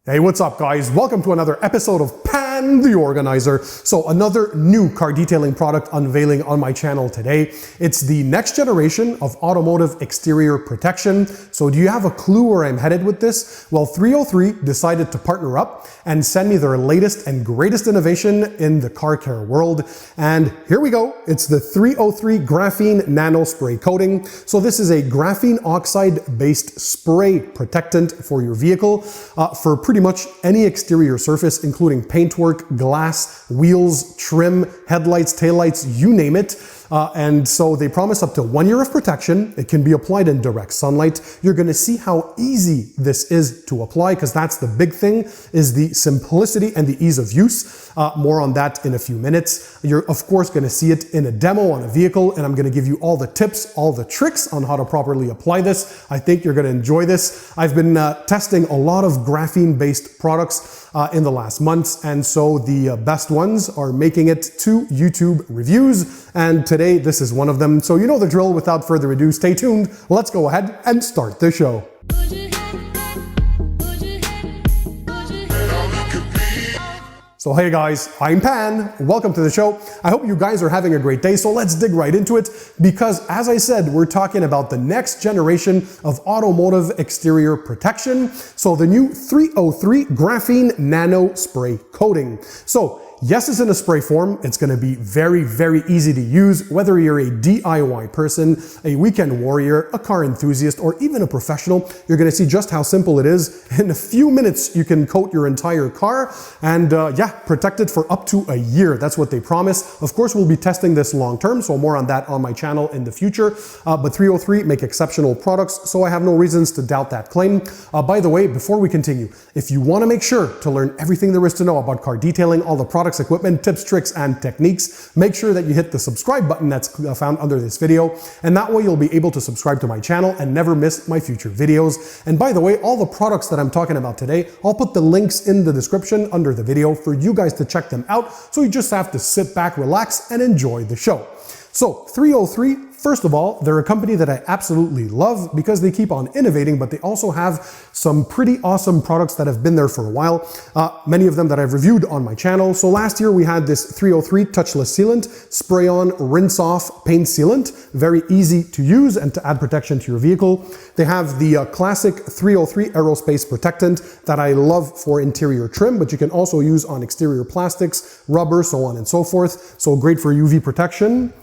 Hey, what's up guys? Welcome to another episode of Pan the Organizer. So another new car detailing product unveiling on my channel today. It's the next generation of automotive exterior protection. So do you have a clue where I'm headed with this? Well, 303 decided to partner up and send me their latest and greatest innovation in the car care world. And here we go. It's the 303 Graphene Nano Spray Coating. So this is a graphene oxide based spray protectant for your vehicle for pretty much any exterior surface, including paintwork, glass, wheels, trim, headlights, taillights, you name it. And so they promise up to 1 year of protection. It can be applied in direct sunlight. You're going to see how easy this is to apply, because that's the big thing, is the simplicity and the ease of use. More on that in a few minutes. You're of course going to see it in a demo on a vehicle, and I'm going to give you all the tips, all the tricks on how to properly apply this. I think you're going to enjoy this. I've been testing a lot of graphene based products in the last months, and so the best ones are making it to YouTube reviews, and today this is one of them. So you know the drill. Without further ado, stay tuned. Let's go ahead and start the show. So hey guys, I'm Pan. Welcome to the show. I hope you guys are having a great day. So let's dig right into it, because as I said, we're talking about the next generation of automotive exterior protection. So the new 303 Graphene Nano Spray Coating. So yes, it's in a spray form. It's going to be very, very easy to use, whether you're a DIY person, a weekend warrior, a car enthusiast, or even a professional. You're going to see just how simple it is. In a few minutes, you can coat your entire car and protect it for up to a year. That's what they promise. Of course, we'll be testing this long term, so more on that on my channel in the future. But 303 make exceptional products, so I have no reasons to doubt that claim. By the way, before we continue, if you want to make sure to learn everything there is to know about car detailing, all the products, equipment, tips, tricks, and techniques, make sure that you hit the subscribe button that's found under this video, and that way you'll be able to subscribe to my channel and never miss my future videos. And by the way, all the products that I'm talking about today, I'll put the links in the description under the video for you guys to check them out, so you just have to sit back, relax, and enjoy the show. So 303, first of all, they're a company that I absolutely love because they keep on innovating, but they also have some pretty awesome products that have been there for a while. Many of them that I've reviewed on my channel. So last year we had this 303 touchless sealant, spray on, rinse off paint sealant, very easy to use and to add protection to your vehicle. They have the classic 303 aerospace protectant that I love for interior trim, but you can also use on exterior plastics, rubber, so on and so forth. So great for UV protection.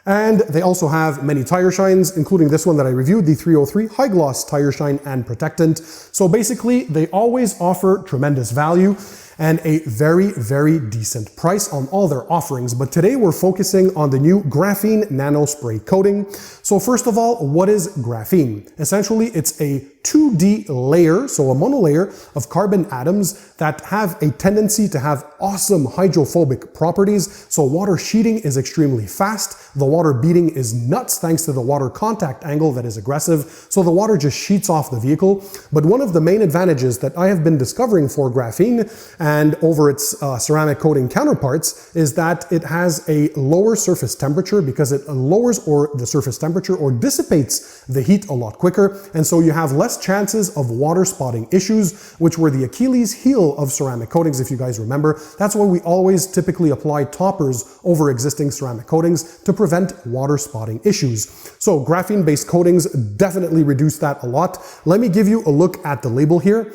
And they also have many tire shines, including this one that I reviewed, the 303 High Gloss Tire Shine and Protectant. So basically, they always offer tremendous value and a very, very decent price on all their offerings. But today we're focusing on the new Graphene Nano Spray Coating. So first of all, what is graphene? Essentially, it's a 2D layer, so a monolayer of carbon atoms that have a tendency to have awesome hydrophobic properties. So water sheeting is extremely fast. The water beating is nuts thanks to the water contact angle that is aggressive. So the water just sheets off the vehicle. But one of the main advantages that I have been discovering for graphene and over its ceramic coating counterparts is that it has a lower surface temperature, because it lowers the surface temperature or dissipates the heat a lot quicker. And so you have less chances of water spotting issues, which were the Achilles heel of ceramic coatings, if you guys remember. That's why we always typically apply toppers over existing ceramic coatings to prevent water spotting issues. So graphene-based coatings definitely reduce that a lot. Let me give you a look at the label here.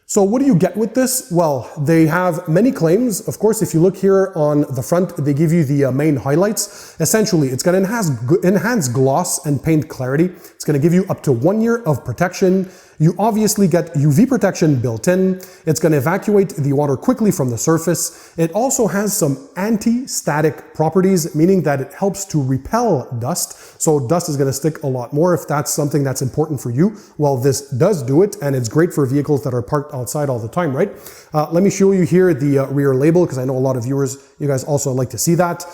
So what do you get with this? Well, they have many claims. Of course, if you look here on the front, they give you the main highlights. Essentially, it's going to enhance gloss and paint clarity. It's going to give you up to 1 year of protection. You obviously get UV protection built in. It's going to evacuate the water quickly from the surface. It also has some anti-static properties, meaning that it helps to repel dust. So dust is going to stick a lot more if that's something that's important for you. Well, this does do it, and it's great for vehicles that are parked outside all the time, right? Let me show you here the rear label, because I know a lot of viewers, you guys also like to see that.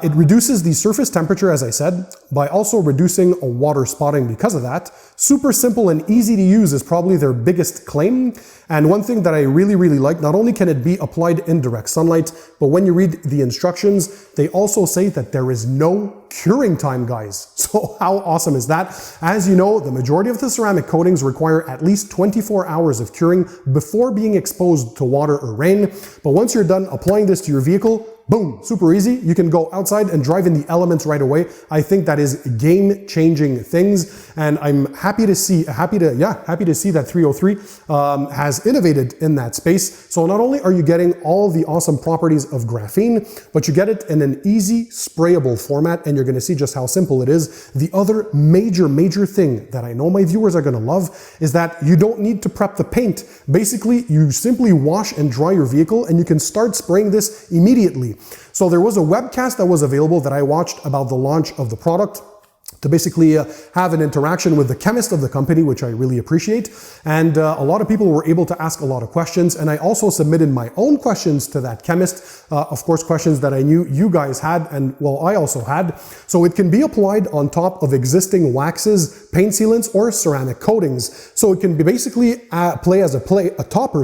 It reduces the surface temperature, as I said, by also reducing water spotting because of that. Super simple and easy to use ease is probably their biggest claim. And one thing that I really, really like, not only can it be applied in direct sunlight, but when you read the instructions, they also say that there is no curing time, guys. So how awesome is that? As you know, the majority of the ceramic coatings require at least 24 hours of curing before being exposed to water or rain. But once you're done applying this to your vehicle, boom, super easy. You can go outside and drive in the elements right away. I think that is game-changing things, and I'm happy to see that 303 has innovated in that space. So not only are you getting all the awesome properties of graphene, but you get it in an easy sprayable format, and you're going to see just how simple it is. The other major thing that I know my viewers are going to love is that you don't need to prep the paint. Basically, you simply wash and dry your vehicle, and you can start spraying this immediately. So there was a webcast that was available that I watched about the launch of the product to basically have an interaction with the chemist of the company, which I really appreciate. And a lot of people were able to ask a lot of questions, and I also submitted my own questions to that chemist. Of course, questions that I knew you guys had, and well, I also had. So it can be applied on top of existing waxes, paint sealants, or ceramic coatings. So it can be basically play as a topper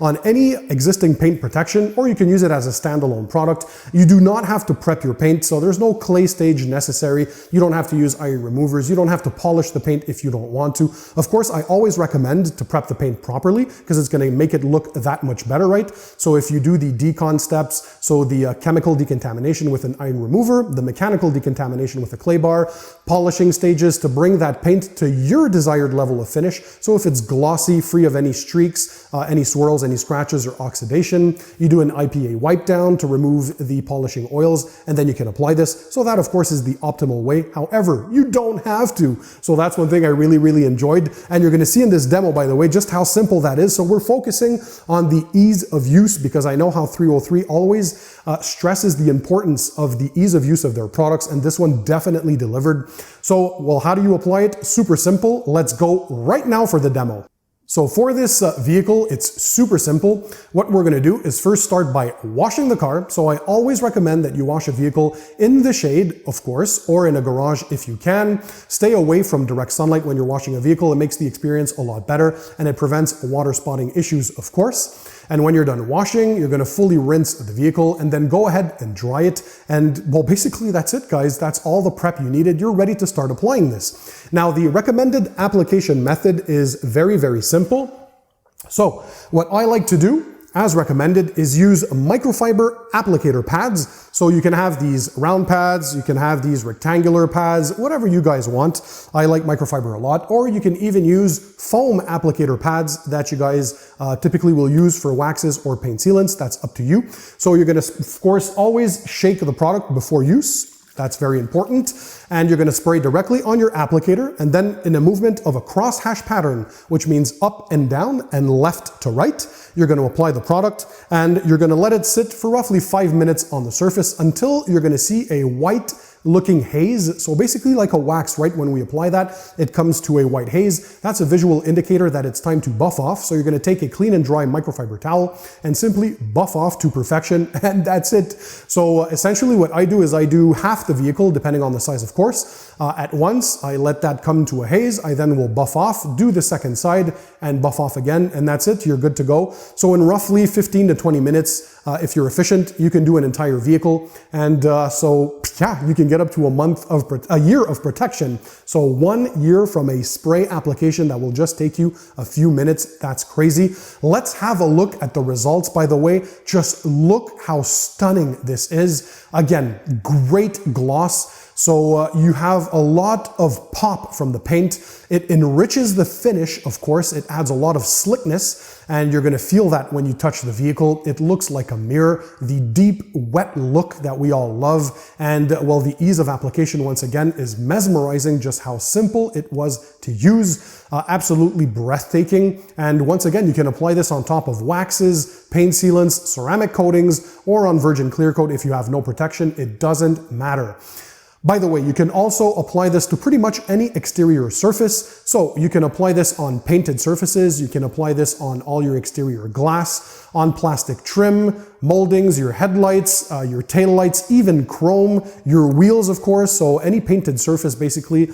on any existing paint protection, or you can use it as a standalone product. You do not have to prep your paint, so there's no clay stage necessary. You don't have to use iron removers. You don't have to polish the paint if you don't want to. Of course, I always recommend to prep the paint properly because it's going to make it look that much better, right? So if you do the decon steps, so the chemical decontamination with an iron remover, the mechanical decontamination with a clay bar, polishing stages to bring that paint to your desired level of finish. So if it's glossy, free of any streaks, any swirls, any scratches or oxidation, you do an IPA wipe down to remove the polishing oils, and then you can apply this. So that of course is the optimal way. However, you don't have to. So that's one thing I really enjoyed. And you're going to see in this demo, by the way, just how simple that is. So we're focusing on the ease of use because I know how 303 always stresses the importance of the ease of use of their products, and this one definitely delivered. So, well, how do you apply it? Super simple. Let's go right now for the demo. So for this vehicle, it's super simple. What we're going to do is first start by washing the car. So I always recommend that you wash a vehicle in the shade, of course, or in a garage if you can. Stay away from direct sunlight when you're washing a vehicle. It makes the experience a lot better, and it prevents water spotting issues, of course. And when you're done washing, you're going to fully rinse the vehicle and then go ahead and dry it. And well, basically that's it, guys. That's all the prep you needed. You're ready to start applying this. Now, the recommended application method is very simple. So what I like to do, as recommended, is use microfiber applicator pads. So you can have these round pads, you can have these rectangular pads, whatever you guys want. I like microfiber a lot. Or you can even use foam applicator pads that you guys typically will use for waxes or paint sealants. That's up to you. So you're going to, of course, always shake the product before use. That's very important. And you're going to spray directly on your applicator, and then in a movement of a crosshatch pattern, which means up and down and left to right, you're going to apply the product, and you're going to let it sit for roughly 5 minutes on the surface until you're going to see a white looking haze. So basically like a wax, right? When we apply that, it comes to a white haze. That's a visual indicator that it's time to buff off. So you're going to take a clean and dry microfiber towel and simply buff off to perfection, and that's it. So essentially what I do is I do half the vehicle, depending on the size, of course, at once. I let that come to a haze. I then will buff off, do the second side, and buff off again, and that's it. You're good to go. So in roughly 15 to 20 minutes, if you're efficient, you can do an entire vehicle. And so yeah, you can get up to a year of protection. So 1 year from a spray application that will just take you a few minutes. That's crazy. Let's have a look at the results, by the way. Just look how stunning this is. Again, great gloss. So you have a lot of pop from the paint. It enriches the finish, of course. It adds a lot of slickness, and you're going to feel that when you touch the vehicle. It looks like a mirror. The deep, wet look that we all love. And well, the ease of application, once again, is mesmerizing. Just how simple it was to use. Absolutely breathtaking. And once again, you can apply this on top of waxes, paint sealants, ceramic coatings, or on virgin clear coat if you have no protection. It doesn't matter. By the way, you can also apply this to pretty much any exterior surface. So you can apply this on painted surfaces, you can apply this on all your exterior glass, on plastic trim, moldings, your headlights, your taillights, even chrome, your wheels, of course. So any painted surface basically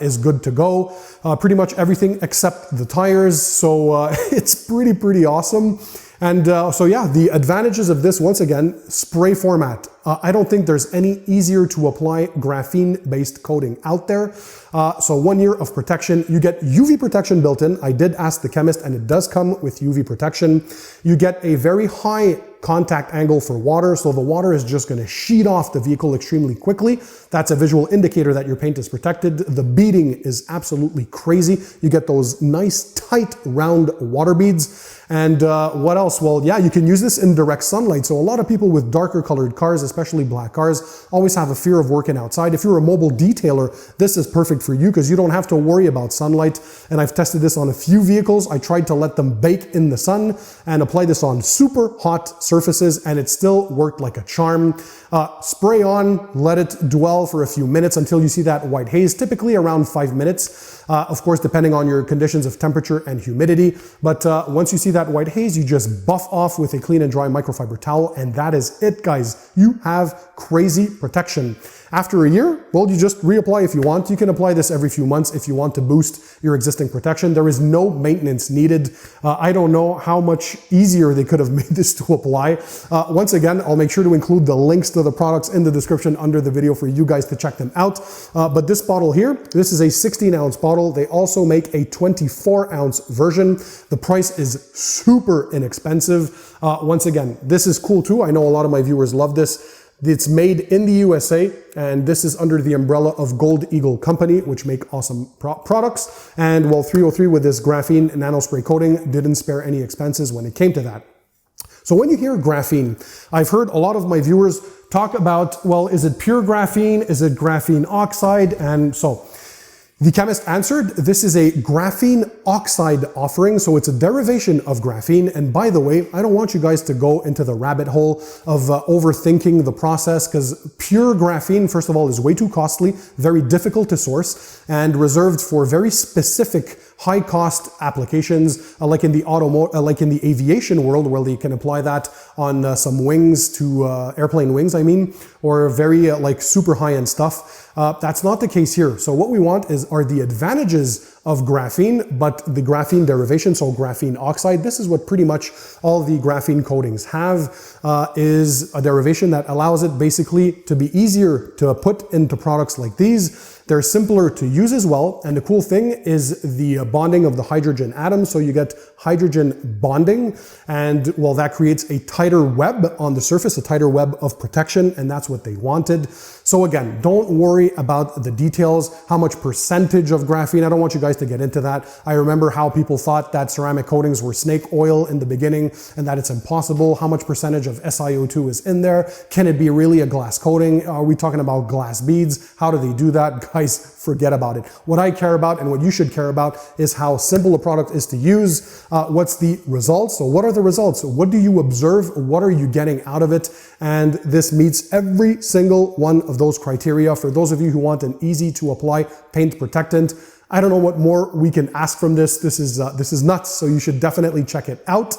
is good to go. Pretty much everything except the tires. So it's pretty awesome. And so yeah, the advantages of this, once again, spray format. I don't think there's any easier to apply graphene-based coating out there. So 1 year of protection. You get UV protection built in. I did ask the chemist and it does come with UV protection. You get a very high contact angle for water, so the water is just going to sheet off the vehicle extremely quickly. That's a visual indicator that your paint is protected. The beading is absolutely crazy. You get those nice, tight, round water beads. And what else? Well, yeah, you can use this in direct sunlight. So a lot of people with darker colored cars, especially black cars, always have a fear of working outside. If you're a mobile detailer, this is perfect for you because you don't have to worry about sunlight. And I've tested this on a few vehicles. I tried to let them bake in the sun and apply this on super hot surfaces, and it still worked like a charm. Spray on, let it dwell for a few minutes until you see that white haze, typically around 5 minutes. Of course, depending on your conditions of temperature and humidity. But once you see that white haze, you just buff off with a clean and dry microfiber towel, and that is it, guys. You have crazy protection. After a year, well, you just reapply if you want. You can apply this every few months if you want to boost your existing protection. There is no maintenance needed. I don't know how much easier they could have made this to apply. Once again, I'll make sure to include the links to the products in the description under the video for you guys to check them out. But this bottle here, this is a 16-ounce bottle. They also make a 24-ounce version. The price is super inexpensive. Once again, this is cool too. I know a lot of my viewers love this. It's made in the USA, and this is under the umbrella of Gold Eagle Company, which make awesome products. And well, 303 with this Graphene Nano Spray Coating didn't spare any expenses when it came to that. So when you hear graphene, I've heard a lot of my viewers talk about, well, is it pure graphene? Is it graphene oxide? And so the chemist answered, this is a graphene oxide offering, so it's a derivation of graphene. And by the way, I don't want you guys to go into the rabbit hole of overthinking the process, because pure graphene, first of all, is way too costly, very difficult to source, and reserved for very specific high-cost applications, like in the like in the aviation world, where you can apply that on some wings to airplane wings, I mean, or very like super high-end stuff. That's not the case here. So what we want are the advantages of graphene, but the graphene derivation, so graphene oxide, this is what pretty much all the graphene coatings have, is a derivation that allows it basically to be easier to put into products like these. They're simpler to use as well, and the cool thing is the bonding of the hydrogen atoms, so you get hydrogen bonding, and well, that creates a tighter web on the surface, a tighter web of protection, and that's what they wanted. So again, don't worry about the details, how much percentage of graphene. I don't want you guys to get into that. I remember how people thought that ceramic coatings were snake oil in the beginning and that it's impossible. How much percentage of SiO2 is in there? Can it be really a glass coating? Are we talking about glass beads? How do they do that? Guys, forget about it. What I care about and what you should care about is how simple a product is to use. What's the results? So what are the results? What do you observe? What are you getting out of it? And this meets every single one of those criteria. For those of you who want an easy to apply paint protectant, I don't know what more we can ask from this. This is nuts. So you should definitely check it out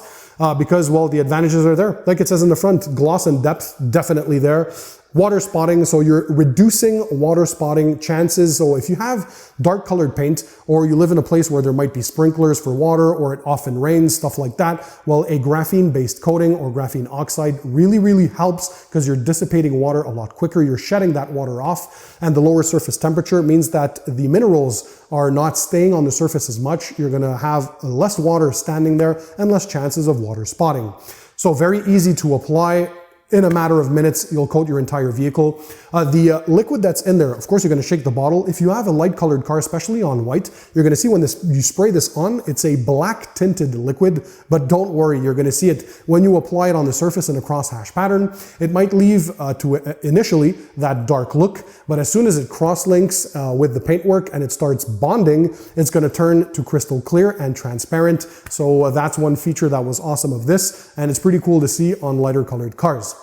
because, well, the advantages are there. Like it says in the front, gloss and depth, definitely there. Water spotting, so you're reducing water spotting chances. So if you have dark colored paint, or you live in a place where there might be sprinklers for water, or it often rains, stuff like that, well, a graphene based coating or graphene oxide really helps because you're dissipating water a lot quicker. You're shedding that water off, and the lower surface temperature means that the minerals are not staying on the surface as much. You're gonna have less water standing there and less chances of water spotting. So very easy to apply. In a matter of minutes, you'll coat your entire vehicle. The liquid that's in there, of course, you're going to shake the bottle. If you have a light colored car, especially on white, you're going to see when you spray this on, it's a black tinted liquid, but don't worry, you're going to see it when you apply it on the surface in a crosshatch pattern. It might leave initially that dark look, but as soon as it cross-links with the paintwork and it starts bonding, it's going to turn to crystal clear and transparent. So that's one feature that was awesome of this, and it's pretty cool to see on lighter colored cars.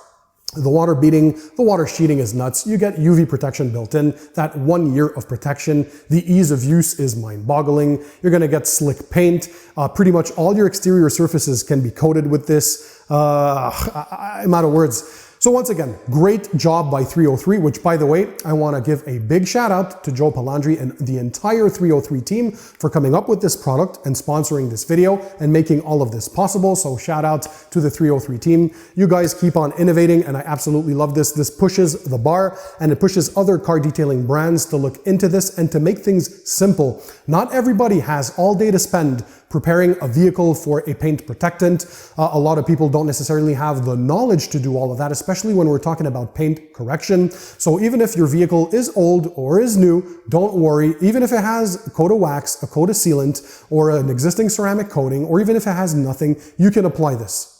The water beading, the water sheeting is nuts. You get UV protection built in, that 1 year of protection. The ease of use is mind-boggling. You're gonna get slick paint. Pretty much all your exterior surfaces can be coated with this. I'm out of words. So once again, great job by 303, which by the way, I wanna give a big shout out to Joe Palandri and the entire 303 team for coming up with this product and sponsoring this video and making all of this possible. So shout out to the 303 team. You guys keep on innovating and I absolutely love this. This pushes the bar and it pushes other car detailing brands to look into this and to make things simple. Not everybody has all day to spend preparing a vehicle for a paint protectant. A lot of people don't necessarily have the knowledge to do all of that, especially when we're talking about paint correction. So even if your vehicle is old or is new, don't worry. Even if it has a coat of wax, a coat of sealant, or an existing ceramic coating, or even if it has nothing, you can apply this.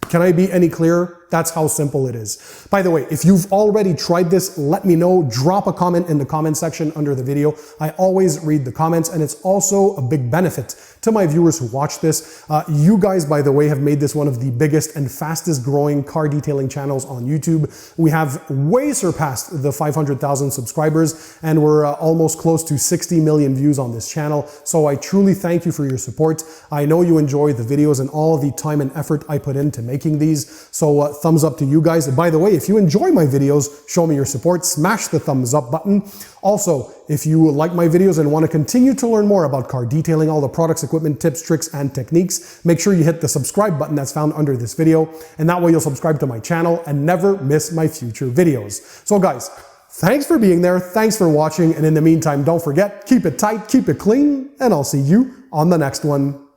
Can I be any clearer? That's how simple it is. By the way, if you've already tried this, let me know. Drop a comment in the comment section under the video. I always read the comments and it's also a big benefit to my viewers who watch this. You guys, by the way, have made this one of the biggest and fastest growing car detailing channels on YouTube. We have way surpassed the 500,000 subscribers and we're almost close to 60 million views on this channel. So I truly thank you for your support. I know you enjoy the videos and all the time and effort I put into making these. So thumbs up to you guys. And by the way, if you enjoy my videos, show me your support, smash the thumbs up button. Also, if you like my videos and want to continue to learn more about car detailing, all the products, equipment, tips, tricks, and techniques, make sure you hit the subscribe button that's found under this video. And that way you'll subscribe to my channel and never miss my future videos. So guys, thanks for being there. Thanks for watching. And in the meantime, don't forget, keep it tight, keep it clean, and I'll see you on the next one.